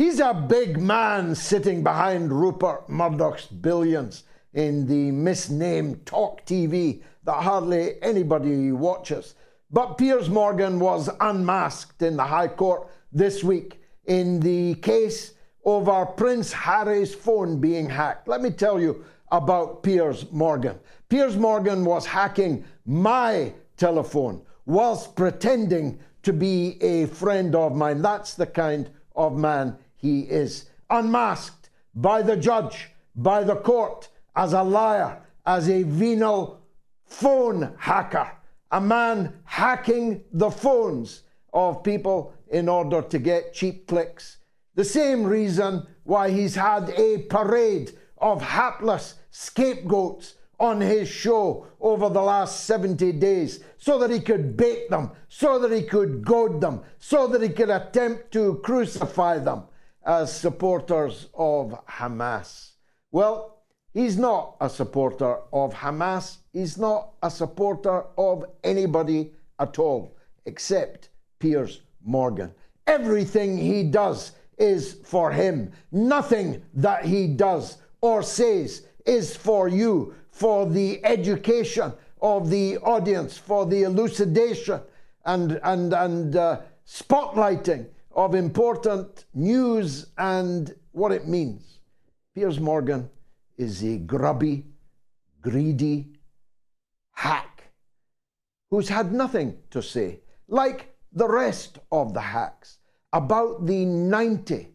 He's a big man sitting behind Rupert Murdoch's billions in the misnamed Talk TV that hardly anybody watches. But Piers Morgan was unmasked in the High Court this week in the case over Prince Harry's phone being hacked. Let me tell you about Piers Morgan. Piers Morgan was hacking my telephone whilst pretending to be a friend of mine. That's the kind of man he is. Unmasked by the judge, by the court, as a liar, as a venal phone hacker, a man hacking the phones of people in order to get cheap clicks. The same reason why he's had a parade of hapless scapegoats on his show over the last 70 days, so that he could bait them, so that he could goad them, so that he could attempt to crucify them as supporters of Hamas. Well, he's not a supporter of Hamas. He's not a supporter of anybody at all, except Piers Morgan. Everything he does is for him. Nothing that he does or says is for you, for the education of the audience, for the elucidation and spotlighting of important news and what it means. Piers Morgan is a grubby, greedy hack who's had nothing to say, like the rest of the hacks, about the 90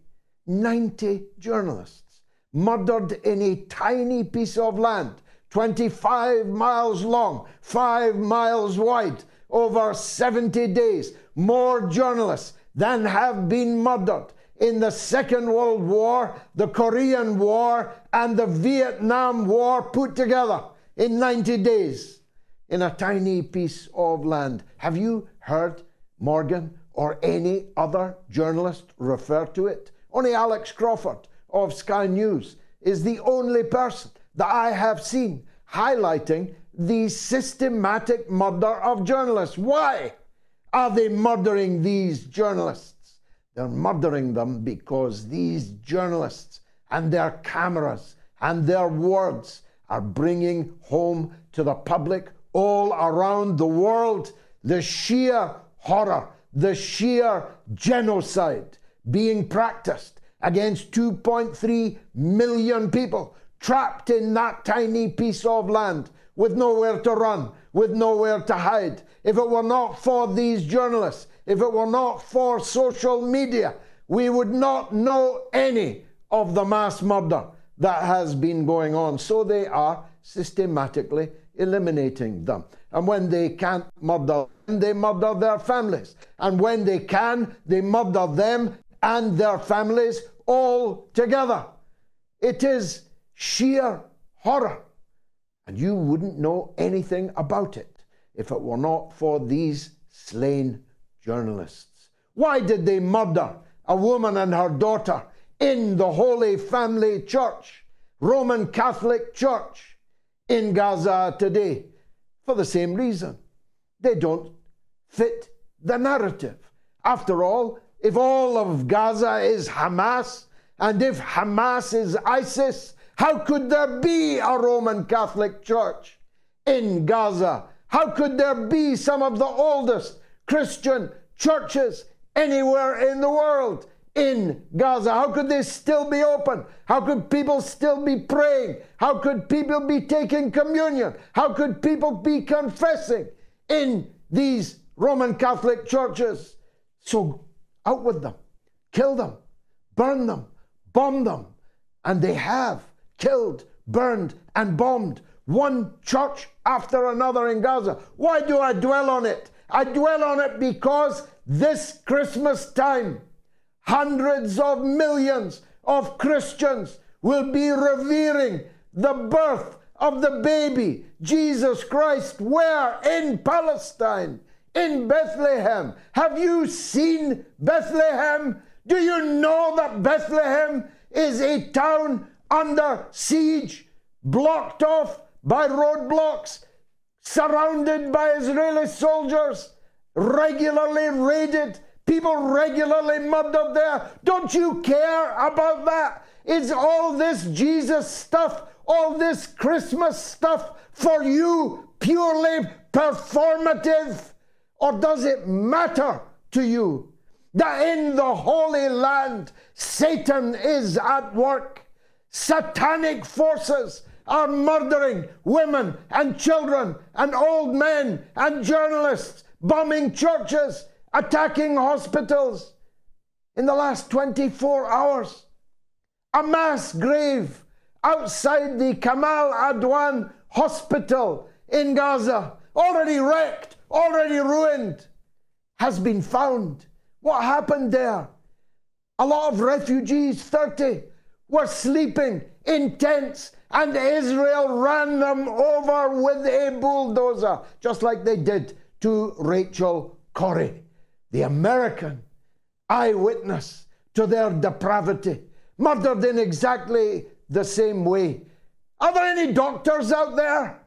journalists murdered in a tiny piece of land, 25 miles long, 5 miles wide, over 70 days. More journalists than have been murdered in the Second World War, the Korean War, and the Vietnam War put together in 90 days in a tiny piece of land. Have you heard Morgan or any other journalist refer to it? Only Alex Crawford of Sky News is the only person that I have seen highlighting the systematic murder of journalists. Why are they murdering these journalists? They're murdering them because these journalists and their cameras and their words are bringing home to the public all around the world the sheer horror, the sheer genocide being practiced against 2.3 million people trapped in that tiny piece of land with nowhere to run, with nowhere to hide. If it were not for these journalists, if it were not for social media, we would not know any of the mass murder that has been going on. So they are systematically eliminating them. And when they can't murder them, they murder their families. And when they can, they murder them and their families all together. It is sheer horror. And you wouldn't know anything about it if it were not for these slain journalists. Why did they murder a woman and her daughter in the Holy Family Church, Roman Catholic Church in Gaza today? For the same reason. They don't fit the narrative. After all, if all of Gaza is Hamas, and if Hamas is ISIS, how could there be a Roman Catholic Church in Gaza? How could there be some of the oldest Christian churches anywhere in the world in Gaza? How could they still be open? How could people still be praying? How could people be taking communion? How could people be confessing in these Roman Catholic churches? So out with them, kill them, burn them, bomb them. And they have killed, burned, and bombed one church after another in Gaza. Why do I dwell on it? I dwell on it because this Christmas time, hundreds of millions of Christians will be revering the birth of the baby, Jesus Christ. Where? In Palestine, in Bethlehem. Have you seen Bethlehem? Do you know that Bethlehem is a town under siege, blocked off by roadblocks, surrounded by Israeli soldiers, regularly raided People regularly murdered there. Don't you care about that? Is all this Jesus stuff, all this Christmas stuff for you purely performative? Or does it matter to you that in the Holy Land Satan is at work? Satanic forces are murdering women and children and old men and journalists, bombing churches, attacking hospitals. In the last 24 hours, a mass grave outside the Kamal Adwan hospital in Gaza, already wrecked, already ruined, has been found. What happened there? A lot of refugees, 30, were sleeping in tents, and Israel ran them over with a bulldozer, just like they did to Rachel Corrie, the American eyewitness to their depravity, murdered in exactly the same way. Are there any doctors out there?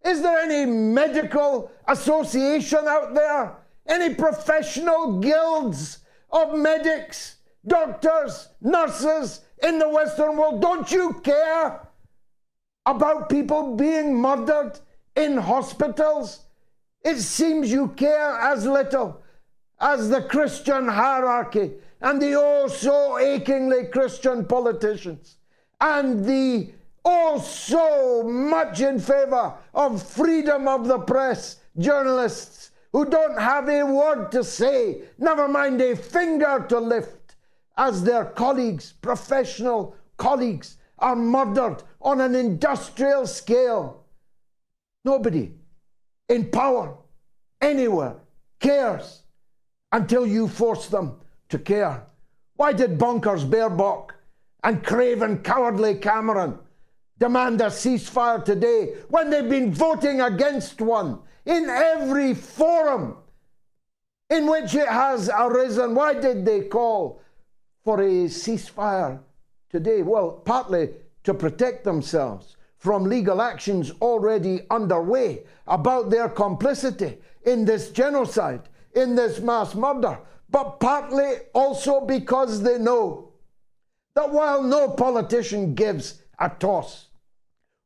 Is there any medical association out there? Any professional guilds of medics, doctors, nurses in the Western world? Don't you care about people being murdered in hospitals? It seems you care as little as the Christian hierarchy and the oh so achingly Christian politicians and the oh so much in favor of freedom of the press journalists who don't have a word to say, never mind a finger to lift, as their colleagues, professional colleagues, are murdered on an industrial scale. Nobody in power anywhere cares until you force them to care. Why did bonkers Baerbock and craven, cowardly Cameron demand a ceasefire today when they've been voting against one in every forum in which it has arisen? Why did they call for a ceasefire today? Well, partly to protect themselves from legal actions already underway about their complicity in this genocide, in this mass murder, but partly also because they know that while no politician gives a toss,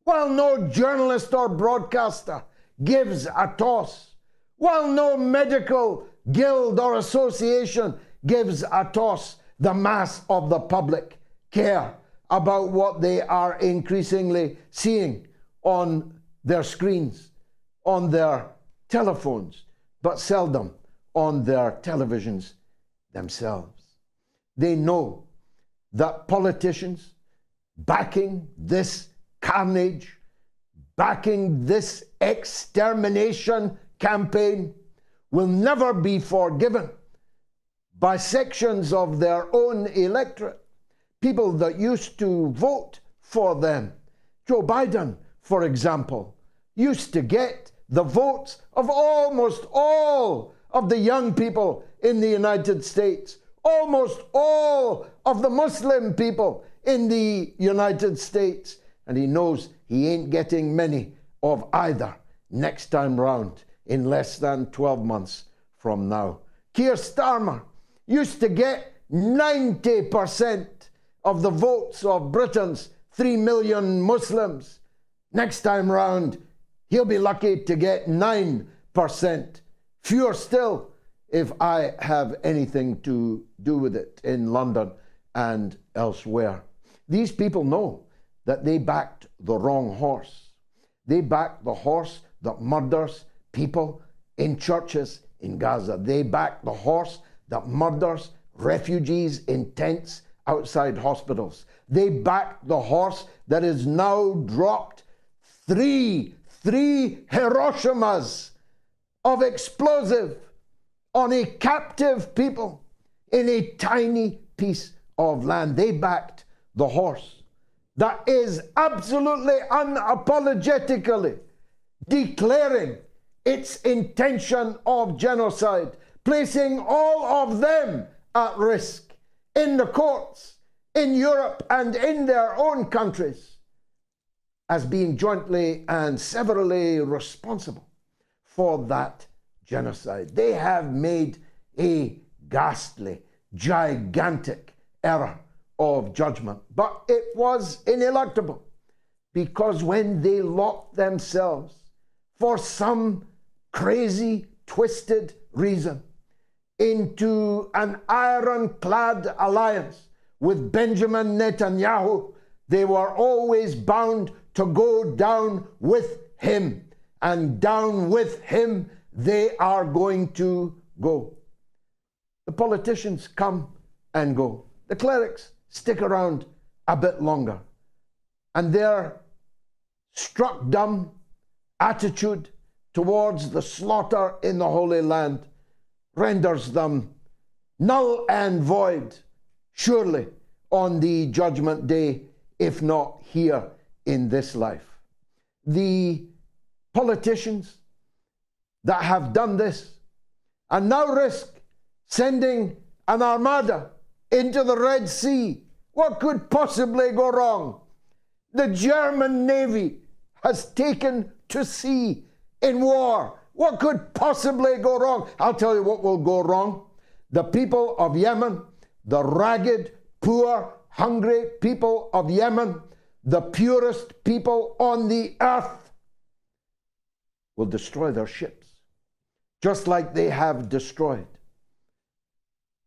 while no journalist or broadcaster gives a toss, while no medical guild or association gives a toss, the mass of the public care about what they are increasingly seeing on their screens, on their telephones, but seldom on their televisions themselves. They know that politicians backing this carnage, backing this extermination campaign will never be forgiven by sections of their own electorate, people that used to vote for them. Joe Biden, for example, used to get the votes of almost all of the young people in the United States, almost all of the Muslim people in the United States, and he knows he ain't getting many of either next time round in less than 12 months from now. Keir Starmer used to get 90% of the votes of Britain's 3 million Muslims. Next time round, he'll be lucky to get 9%. Fewer still if I have anything to do with it in London and elsewhere. These people know that they backed the wrong horse. They backed the horse that murders people in churches in Gaza. They backed the horse that murders refugees in tents outside hospitals. They backed the horse that has now dropped three Hiroshimas of explosive on a captive people in a tiny piece of land. They backed the horse that is absolutely unapologetically declaring its intention of genocide, placing all of them at risk in the courts, in Europe and in their own countries, as being jointly and severally responsible for that genocide. They have made a ghastly, gigantic era of judgment. But it was ineluctable, because when they locked themselves, for some crazy, twisted reason, into an ironclad alliance with Benjamin Netanyahu, they were always bound to go down with him. And down with him they are going to go. The politicians come and go. The clerics stick around a bit longer. And their struck dumb attitude towards the slaughter in the Holy Land renders them null and void, surely, on the judgment day, if not here in this life. The politicians that have done this and now risk sending an armada into the Red Sea. What could possibly go wrong? The German Navy has taken to sea in war. What could possibly go wrong? I'll tell you what will go wrong. The people of Yemen, the ragged, poor, hungry people of Yemen, the purest people on the earth, will destroy their ships, just like they have destroyed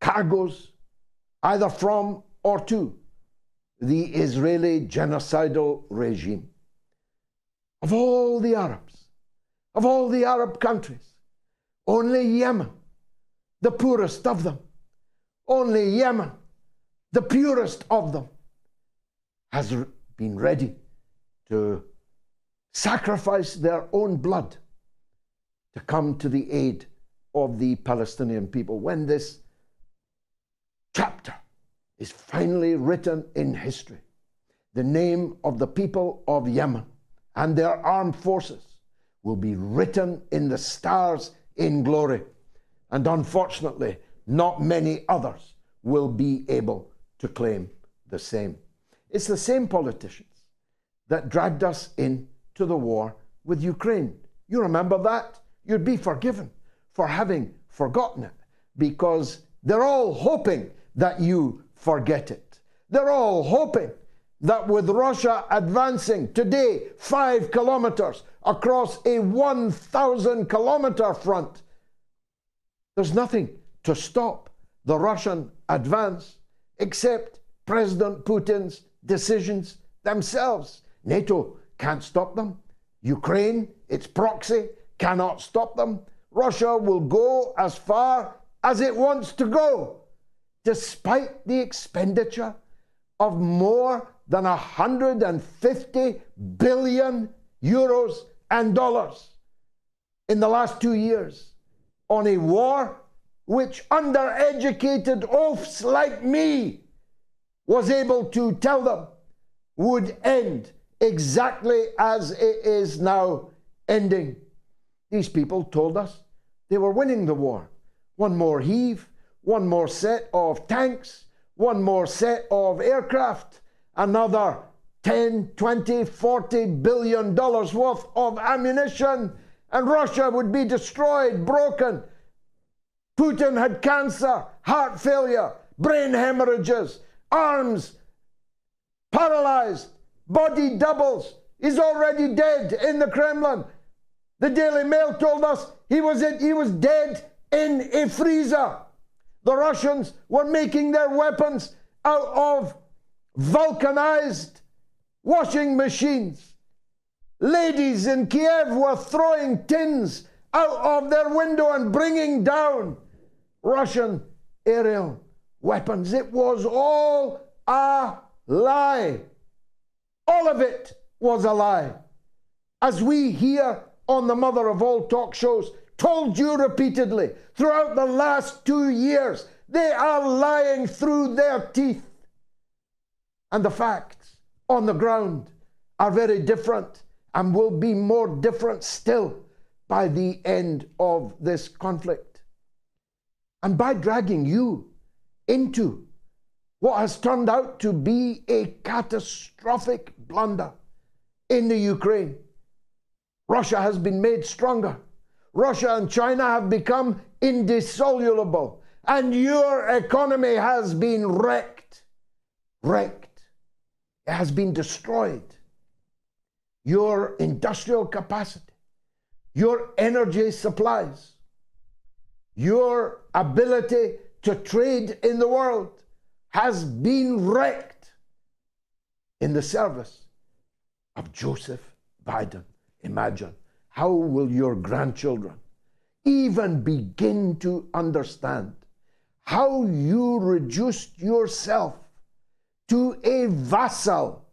cargoes either from or to the Israeli genocidal regime. Of all the Arabs, of all the Arab countries, only Yemen, the poorest of them, only Yemen, the purest of them, has been ready to sacrifice their own blood to come to the aid of the Palestinian people. When this chapter is finally written in history, the name of the people of Yemen and their armed forces will be written in the stars in glory. And unfortunately, not many others will be able to claim the same. It's the same politicians that dragged us into the war with Ukraine. You remember that? You'd be forgiven for having forgotten it, because they're all hoping that you forget it. They're all hoping that with Russia advancing today 5 kilometers across a 1,000-kilometer front, there's nothing to stop the Russian advance except President Putin's decisions themselves. NATO can't stop them. Ukraine, its proxy, cannot stop them. Russia will go as far as it wants to go, despite the expenditure of more than 150 billion euros and dollars in the last 2 years on a war which undereducated oafs like me was able to tell them would end exactly as it is now ending. These people told us they were winning the war. One more heave, one more set of tanks, one more set of aircraft, another 10, 20, 40 billion dollars worth of ammunition, and Russia would be destroyed, broken. Putin had cancer, heart failure, brain hemorrhages, arms paralyzed, body doubles. He's already dead in the Kremlin. The Daily Mail told us he was dead in a freezer. The Russians were making their weapons out of vulcanized washing machines. Ladies in Kiev were throwing tins out of their window and bringing down Russian aerial weapons. It was all a lie. All of it was a lie. As we here on the mother of all talk shows told you repeatedly throughout the last 2 years, they are lying through their teeth. And the facts on the ground are very different and will be more different still by the end of this conflict. And by dragging you into what has turned out to be a catastrophic blunder in the Ukraine, Russia has been made stronger. Russia and China have become indissoluble. and your economy has been wrecked. Wrecked. It has been destroyed. Your industrial capacity, your energy supplies, your ability to trade in the world has been wrecked in the service of Joseph Biden. Imagine, how will your grandchildren even begin to understand how you reduced yourself to a vassal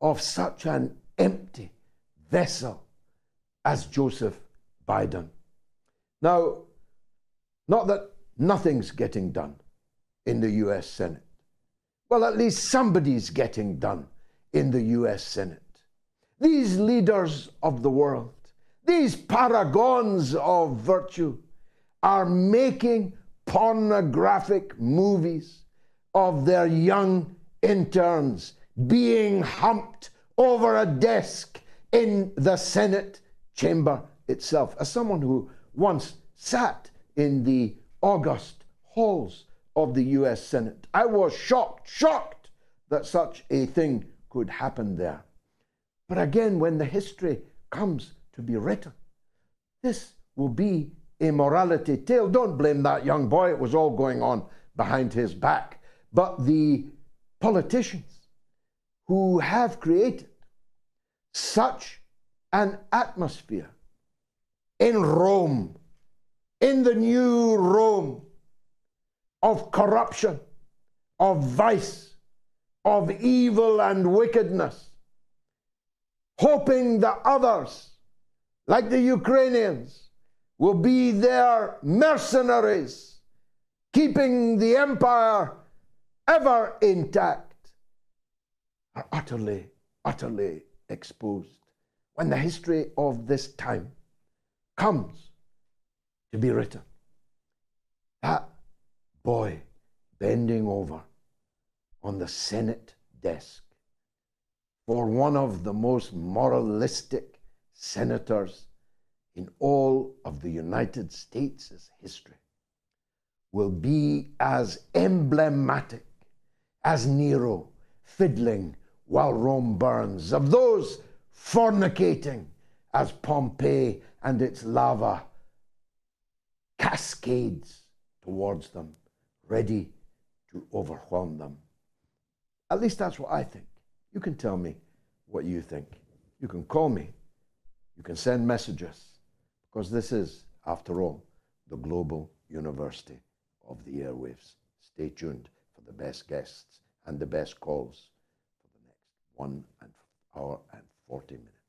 of such an empty vessel as Joseph Biden? Now, not that nothing's getting done in the U.S. Senate. Well, at least somebody's getting done in the U.S. Senate. These leaders of the world, these paragons of virtue, are making pornographic movies of their young interns being humped over a desk in the Senate chamber itself. As someone who once sat in the august halls of the U.S. Senate, I was shocked that such a thing could happen there. But again, when the history comes to be written, this will be a morality tale. Don't blame that young boy. It was all going on behind his back. But the politicians who have created such an atmosphere in Rome, in the new Rome, of corruption, of vice, of evil and wickedness, hoping that others, like the Ukrainians, will be their mercenaries, keeping the empire ever intact, are utterly exposed. When the history of this time comes to be written, that boy bending over on the Senate desk for one of the most moralistic senators in all of the United States' history will be as emblematic as Nero fiddling while Rome burns, of those fornicating as Pompeii and its lava cascades towards them, ready to overwhelm them. At least that's what I think. You can tell me what you think. You can call me. You can send messages, because this is, after all, the global university of the airwaves. Stay tuned for the best guests and the best calls for the next 1 hour and 40 minutes.